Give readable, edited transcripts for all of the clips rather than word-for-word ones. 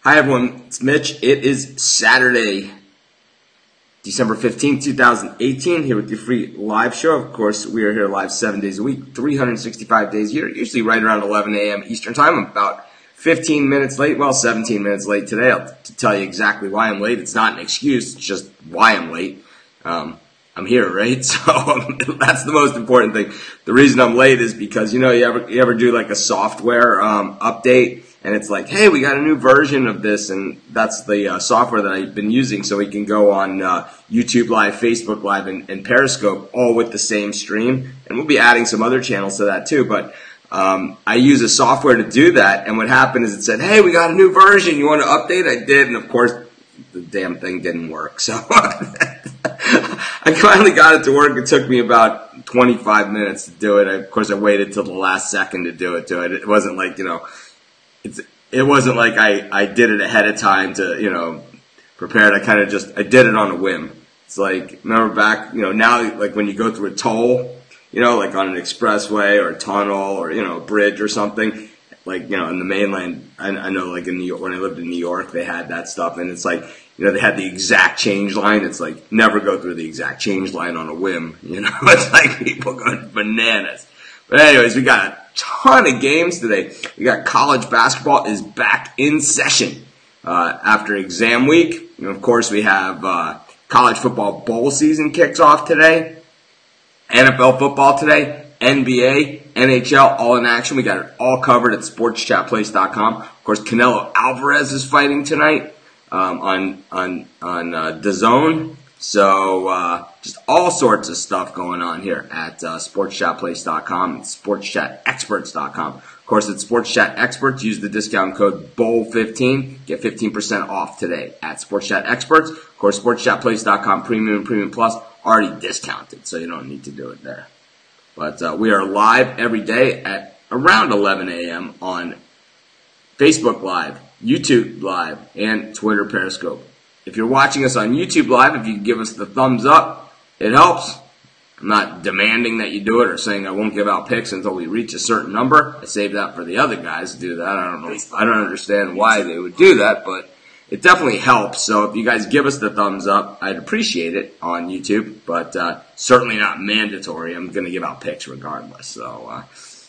Hi everyone, it's Mitch. It is Saturday, December 15th, 2018, here with your free live show. Of course, we are here live 7 days a week, 365 days a year, usually right around 11 a.m. Eastern Time. I'm about 15 minutes late, 17 minutes late today. I'll tell you exactly why I'm late. It's not an excuse, it's just why I'm late. I'm here, right? So that's the most important thing. The reason I'm late is because, you ever do like a software update, and it's like, hey, we got a new version of this, and that's the software that I've been using so we can go on YouTube Live, Facebook Live, and Periscope all with the same stream. And we'll be adding some other channels to that too, but I use a software to do that, and what happened is it said, hey, we got a new version, you want to update? I did, and of course, the damn thing didn't work. So I finally got it to work. It took me about 25 minutes to do it. Of course, I waited till the last second to do it. It wasn't like, it wasn't like I did it ahead of time to, prepare it. I did it on a whim. It's like, remember back, now, like when you go through a toll, like on an expressway or a tunnel or, a bridge or something, like, in the mainland, I know like in New York, when I lived in New York, they had that stuff, and it's like, they had the exact change line. It's like, never go through the exact change line on a whim, It's like people going bananas. But anyways, we got a ton of games today. We got college basketball is back in session after exam week. Of course, we have college football bowl season kicks off today, NFL football today, NBA, NHL, all in action. We got it all covered at sportschatplace.com. Of course, Canelo Alvarez is fighting tonight on DAZN. So just all sorts of stuff going on here at sportschatplace.com and sportschatexperts.com. Of course, at Sports Chat Experts, use the discount code BOWL15. Get 15% off today at Sports Chat Experts. Of course, sportschatplace.com Premium and Premium Plus already discounted, so you don't need to do it there. But we are live every day at around 11 a.m. on Facebook Live, YouTube Live, and Twitter Periscope. If you're watching us on YouTube Live, if you give us the thumbs up, it helps. I'm not demanding that you do it or saying I won't give out picks until we reach a certain number. I save that for the other guys to do that. I don't understand why they would do that, but it definitely helps. So if you guys give us the thumbs up, I'd appreciate it on YouTube, but certainly not mandatory. I'm going to give out picks regardless. So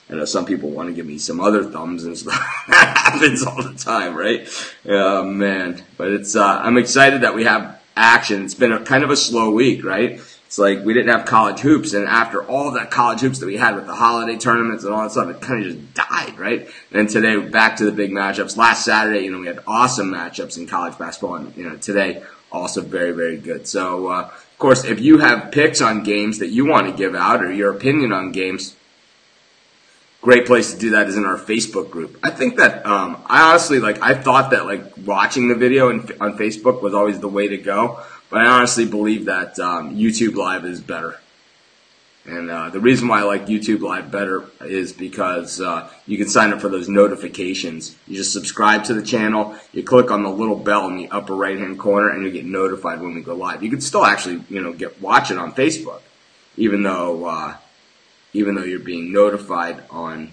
I know some people want to give me some other thumbs and stuff. That happens all the time, right? Oh, man. But it's I'm excited that we have action. It's been kind of a slow week, right? It's like we didn't have college hoops, and after all of that college hoops that we had with the holiday tournaments and all that stuff, it kind of just died, right? And today, back to the big matchups. Last Saturday, we had awesome matchups in college basketball, and today, also very, very good. So, of course, if you have picks on games that you want to give out or your opinion on games, great place to do that is in our Facebook group. I think that, I honestly, I thought that, watching the video on Facebook was always the way to go. But I honestly believe that YouTube Live is better. And the reason why I like YouTube Live better is because you can sign up for those notifications. You just subscribe to the channel, you click on the little bell in the upper right-hand corner, and you get notified when we go live. You can still actually, watch it on Facebook, even though you're being notified on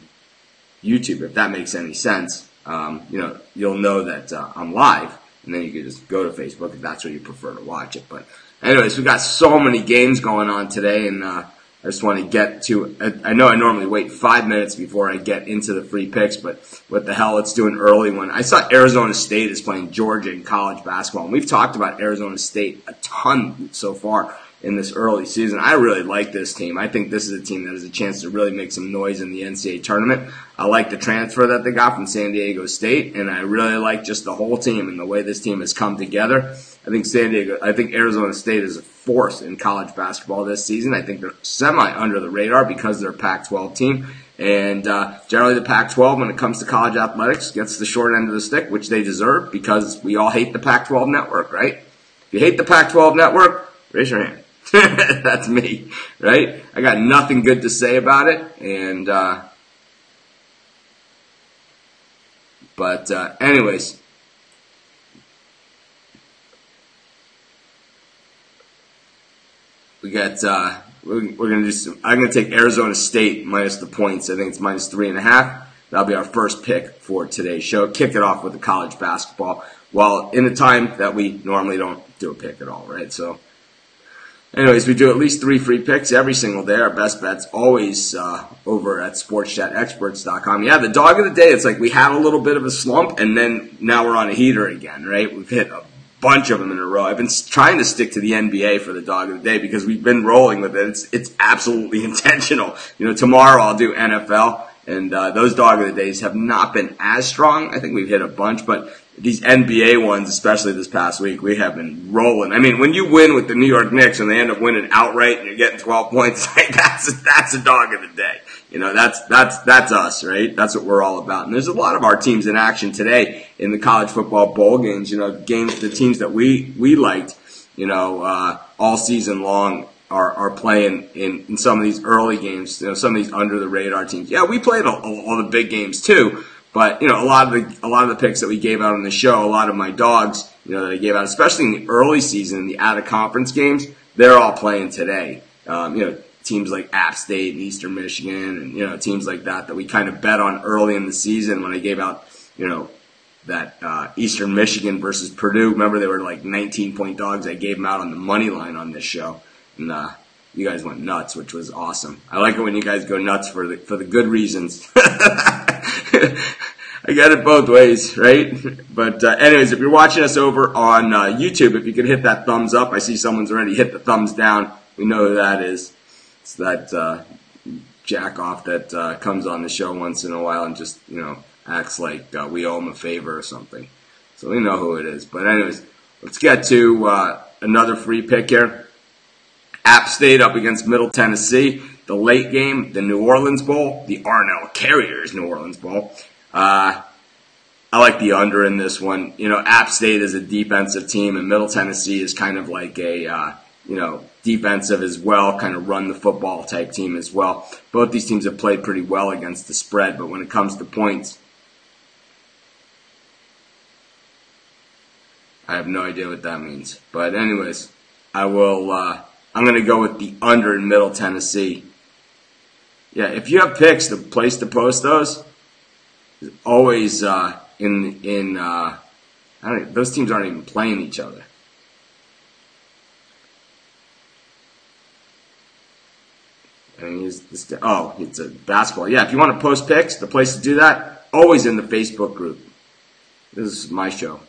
YouTube. If that makes any sense, you'll know that I'm live. And then you can just go to Facebook if that's where you prefer to watch it. But anyways, we've got so many games going on today, and I just want to get to, I know I normally wait 5 minutes before I get into the free picks, but what the hell, let's do an early one. I saw Arizona State is playing Georgia in college basketball, and we've talked about Arizona State a ton so far in this early season. I really like this team. I think this is a team that has a chance to really make some noise in the NCAA tournament. I like the transfer that they got from San Diego State, and I really like just the whole team and the way this team has come together. I think Arizona State is a force in college basketball this season. I think they're semi under the radar because they're a Pac-12 team. And generally the Pac-12, when it comes to college athletics, gets the short end of the stick, which they deserve because we all hate the Pac-12 network, right? If you hate the Pac-12 network, raise your hand. That's me, right? I got nothing good to say about it, and anyways, we got we're gonna do some. I'm gonna take Arizona State minus the points. I think it's minus 3.5. that'll be our first pick for today's show. Kick it off with the college basketball. Well, in a time that we normally don't do a pick at all, right? So, anyways, we do at least 3 free picks every single day. Our best bets always over at sportschatexperts.com. Yeah, the dog of the day, it's like we had a little bit of a slump, and then now we're on a heater again, right? We've hit a bunch of them in a row. I've been trying to stick to the NBA for the dog of the day because we've been rolling with it. It's absolutely intentional. Tomorrow I'll do NFL, and those dog of the days have not been as strong. I think we've hit a bunch, but these NBA ones, especially this past week, we have been rolling. I mean, when you win with the New York Knicks and they end up winning outright and you're getting 12 points, that's a dog of the day. That's us, right? That's what we're all about. And there's a lot of our teams in action today in the college football bowl games. Games, the teams that we liked, all season long are playing in some of these early games. Some of these under the radar teams. Yeah, we played all the big games too. But, a lot of the picks that we gave out on the show, a lot of my dogs, that I gave out, especially in the early season, in the out-of-conference games, they're all playing today. Teams like App State and Eastern Michigan and, teams like that we kind of bet on early in the season when I gave out, that Eastern Michigan versus Purdue. Remember, they were like 19-point dogs. I gave them out on the money line on this show. And you guys went nuts, which was awesome. I like it when you guys go nuts for the good reasons. I got it both ways, right? But anyways, if you're watching us over on YouTube, if you could hit that thumbs up. I see someone's already hit the thumbs down. We know who that is. It's that jack-off that comes on the show once in a while and just, acts like we owe him a favor or something. So we know who it is. But anyways, let's get to another free pick here. App State up against Middle Tennessee. The late game, the New Orleans Bowl, the Arnell Carriers New Orleans Bowl. I like the under in this one. App State is a defensive team, and Middle Tennessee is kind of like a, defensive as well, kind of run the football type team as well. Both these teams have played pretty well against the spread, but when it comes to points, I have no idea what that means. But anyways, I'm going to go with the under in Middle Tennessee. Yeah, if you have picks, the place to post those is always those teams aren't even playing each other. I mean, it's a basketball. Yeah, if you want to post picks, the place to do that, always in the Facebook group. This is my show.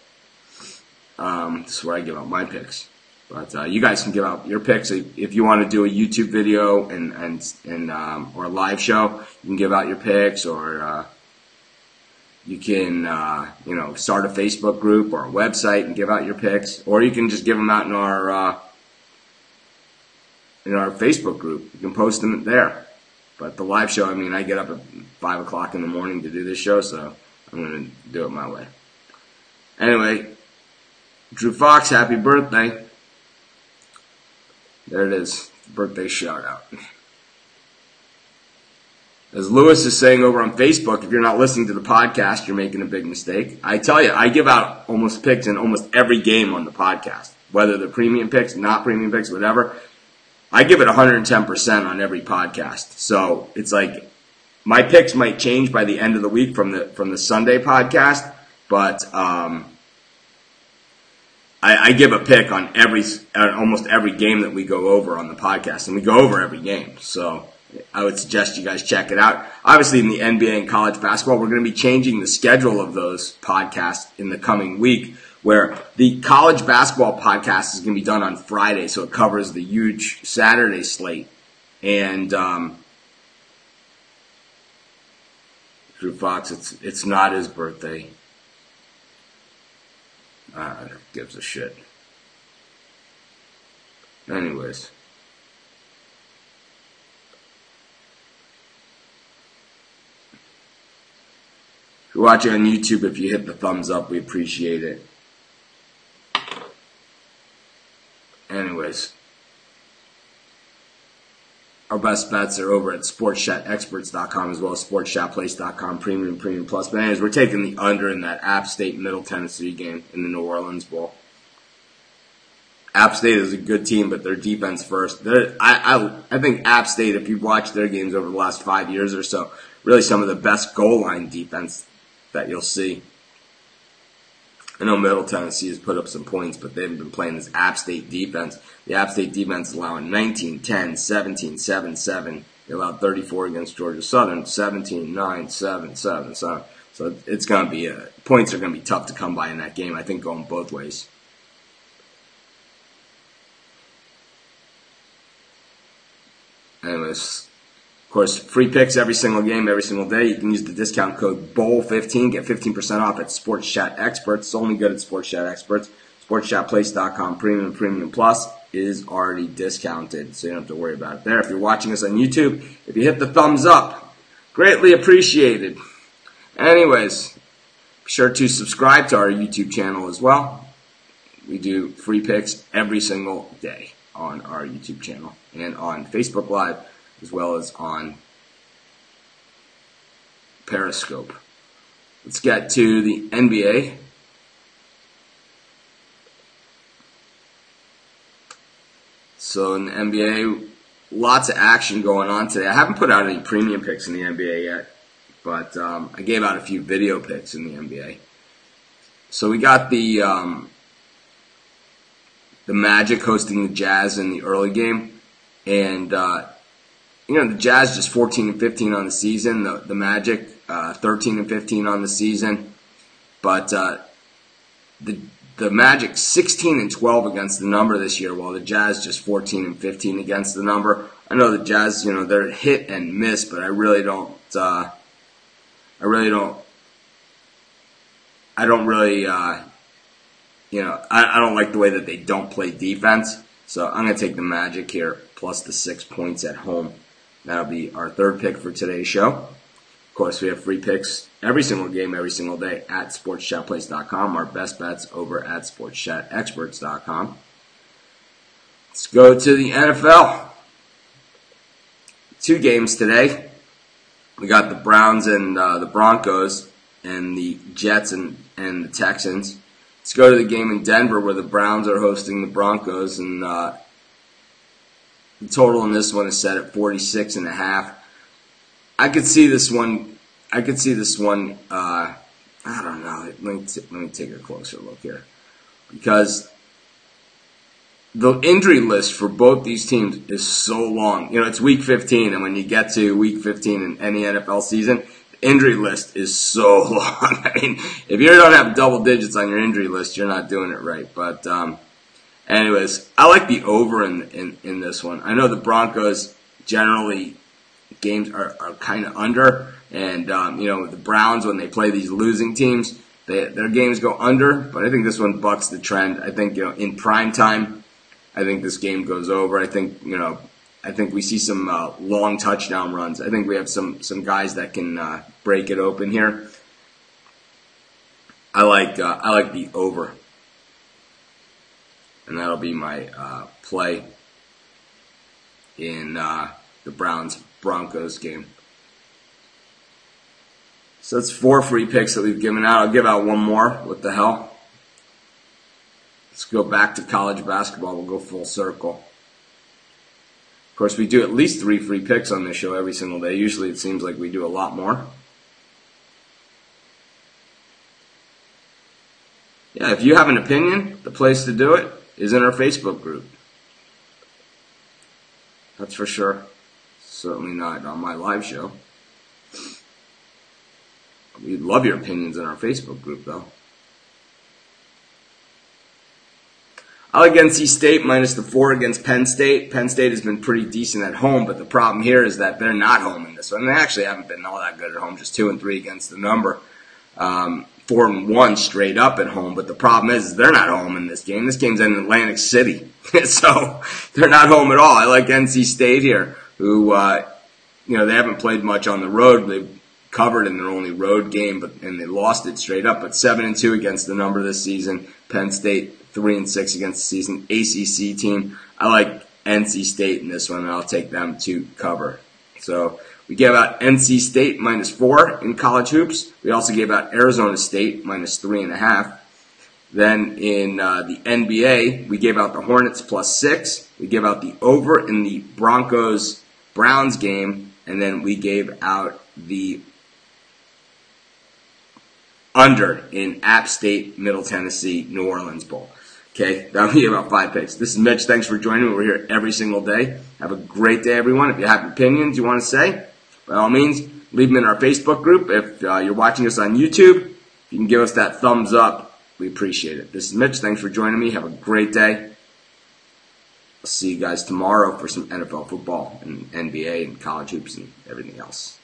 This is where I give out my picks. But you guys can give out your picks if you want to do a YouTube video and or a live show. You can give out your picks, or you can start a Facebook group or a website and give out your picks, or you can just give them out in our Facebook group. You can post them there. But the live show, I get up at 5 o'clock in the morning to do this show, so I'm going to do it my way. Anyway, Drew Fox, happy birthday. There it is. Birthday shout out. As Lewis is saying over on Facebook, if you're not listening to the podcast, you're making a big mistake. I tell you, I give out almost picks in almost every game on the podcast. Whether they're premium picks, not premium picks, whatever. I give it 110% on every podcast. So it's like my picks might change by the end of the week from the Sunday podcast, but I give a pick on almost every game that we go over on the podcast, and we go over every game. So I would suggest you guys check it out. Obviously, in the NBA and college basketball, we're going to be changing the schedule of those podcasts in the coming week, where the college basketball podcast is going to be done on Friday, so it covers the huge Saturday slate. And Drew Fox, it's not his birthday. Who gives a shit? Anyways. If you're watching on YouTube, if you hit the thumbs up, we appreciate it. Anyways. Our best bets are over at sportschatexperts.com as well as sportschatplace.com, premium plus. But anyways, we're taking the under in that App State Middle Tennessee game in the New Orleans Bowl. App State is a good team, but their defense first. I think App State, if you've watched their games over the last 5 years or so, really some of the best goal line defense that you'll see. I know Middle Tennessee has put up some points, but they haven't been playing this App State defense. The App State defense is allowing 19, 10, 17, 7, 7. They allowed 34 against Georgia Southern, 17, 9, 7, 7, 7. So it's going to be, points are going to be tough to come by in that game, I think, going both ways. Anyways, of course, free picks every single game, every single day. You can use the discount code BOWL15, get 15% off at Sports Chat Experts. It's only good at Sports Chat Experts. SportsChatPlace.com Premium Plus is already discounted, so you don't have to worry about it there. If you're watching us on YouTube, if you hit the thumbs up, greatly appreciated. Anyways, be sure to subscribe to our YouTube channel as well. We do free picks every single day on our YouTube channel and on Facebook Live, as well as on Periscope. Let's get to the NBA. So in the NBA, lots of action going on today. I haven't put out any premium picks in the NBA yet, but I gave out a few video picks in the NBA. So we got the Magic hosting the Jazz in the early game, and the Jazz just 14 and 15 on the season. The Magic 13 and 15 on the season, but the Magic 16 and 12 against the number this year, while the Jazz just 14 and 15 against the number. I know the Jazz, they're hit and miss, but I don't like the way that they don't play defense. So I'm going to take the Magic here, plus the 6 points at home. That'll be our third pick for today's show. Of course, we have free picks every single game, every single day at SportsChatPlace.com. Our best bets over at SportsChatExperts.com. Let's go to the NFL. 2 games today. We got the Browns and the Broncos, and the Jets and the Texans. Let's go to the game in Denver where the Browns are hosting the Broncos, and the total in this one is set at 46.5. I could see this one. I don't know. Let me take a closer look here, because the injury list for both these teams is so long. It's week 15, and when you get to week 15 in any NFL season, the injury list is so long. I mean, if you don't have double digits on your injury list, you're not doing it right. But anyways, I like the over in this one. I know the Broncos generally games are kind of under, and the Browns, when they play these losing teams, their games go under. But I think this one bucks the trend. I think in prime time, I think this game goes over. I think we see some long touchdown runs. I think we have some guys that can break it open here. I like the over, and that'll be my play in the Browns-Broncos game. So that's 4 free picks that we've given out. I'll give out one more. What the hell? Let's go back to college basketball. We'll go full circle. Of course, we do at least 3 free picks on this show every single day. Usually it seems like we do a lot more. Yeah, if you have an opinion, the place to do it is in our Facebook group. That's for sure. Certainly not on my live show. We'd love your opinions in our Facebook group, though. I like NC State minus the 4 against Penn State. Penn State has been pretty decent at home, but the problem here is that they're not home in this one. They actually haven't been all that good at home, just 2-3 against the number. 4-1 straight up at home, but the problem is they're not home in this game. This game's in Atlantic City, so they're not home at all. I like NC State here, who they haven't played much on the road. They've covered in their only road game, and they lost it straight up. But 7-2 against the number this season. Penn State 3-6 against the season. ACC team. I like NC State in this one, and I'll take them to cover. So we gave out NC State minus 4 in college hoops. We also gave out Arizona State minus 3.5. Then in the NBA, we gave out the Hornets plus 6. We gave out the over in the Broncos-Browns game. And then we gave out the under in App State, Middle Tennessee, New Orleans Bowl. Okay, that'll be about 5 picks. This is Mitch. Thanks for joining me. We're here every single day. Have a great day, everyone. If you have opinions you want to say, by all means, leave them in our Facebook group. If you're watching us on YouTube, you can give us that thumbs up. We appreciate it. This is Mitch. Thanks for joining me. Have a great day. I'll see you guys tomorrow for some NFL football and NBA and college hoops and everything else.